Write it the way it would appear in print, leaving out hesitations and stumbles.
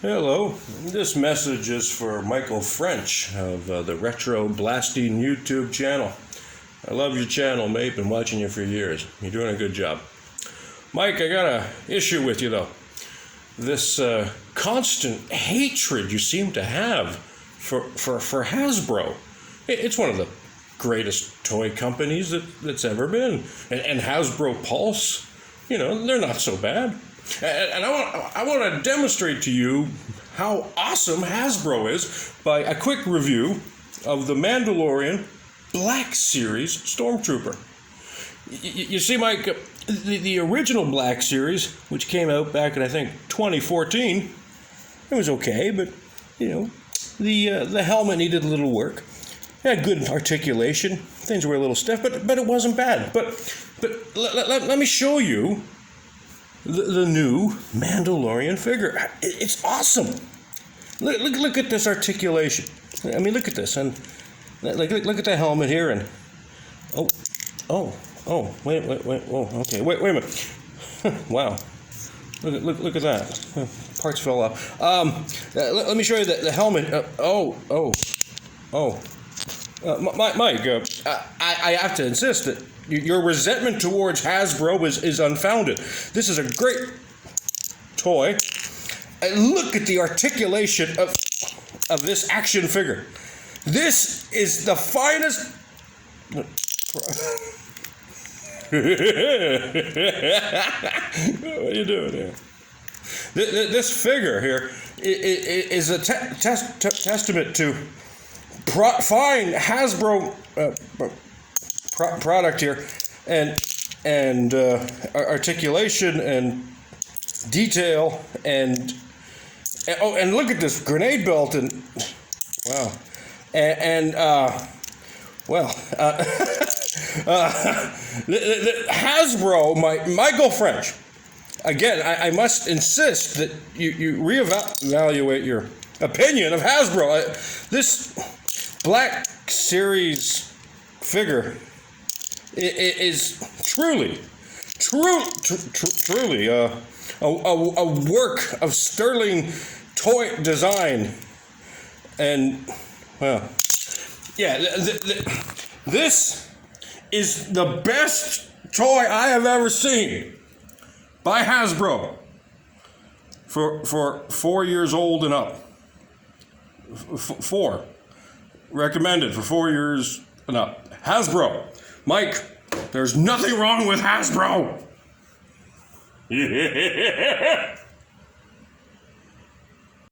Hello, this message is for Michael French of the Retro Blasting YouTube channel. I love your channel, mate. Been watching you for years. You're doing a good job. Mike, I got an issue with you though. This constant hatred you seem to have for Hasbro. It's one of the greatest toy companies that's ever been. And Hasbro Pulse, they're not so bad. And I want to demonstrate to you how awesome Hasbro is by a quick review of the Mandalorian Black Series Stormtrooper. You see, Mike, the original Black Series, which came out back in, I think, 2014, it was okay, but, the helmet needed a little work. It had good articulation. Things were a little stiff, but it wasn't bad. But let me show you the new Mandalorian figure. It's awesome. Look at this articulation. I mean, look at this, and look at the helmet here, and wait, okay, wait a minute. Wow, look at that. Parts fell off. Let me show you the helmet. Mike, I have to insist that your resentment towards Hasbro is unfounded. This is a great toy. Look at the articulation of this action figure. This is the finest. What are you doing here? This figure here is a testament to fine Hasbro product here, and articulation and detail, and look at this grenade belt, and wow, Hasbro, Michael French. Again, I must insist that you reevaluate your opinion of Hasbro. This Black Series figure is truly a work of sterling toy design, and this is the best toy I have ever seen by Hasbro for 4 years old and up. Four. Recommended for 4 years and up. Hasbro. Mike, there's nothing wrong with Hasbro. Yeah.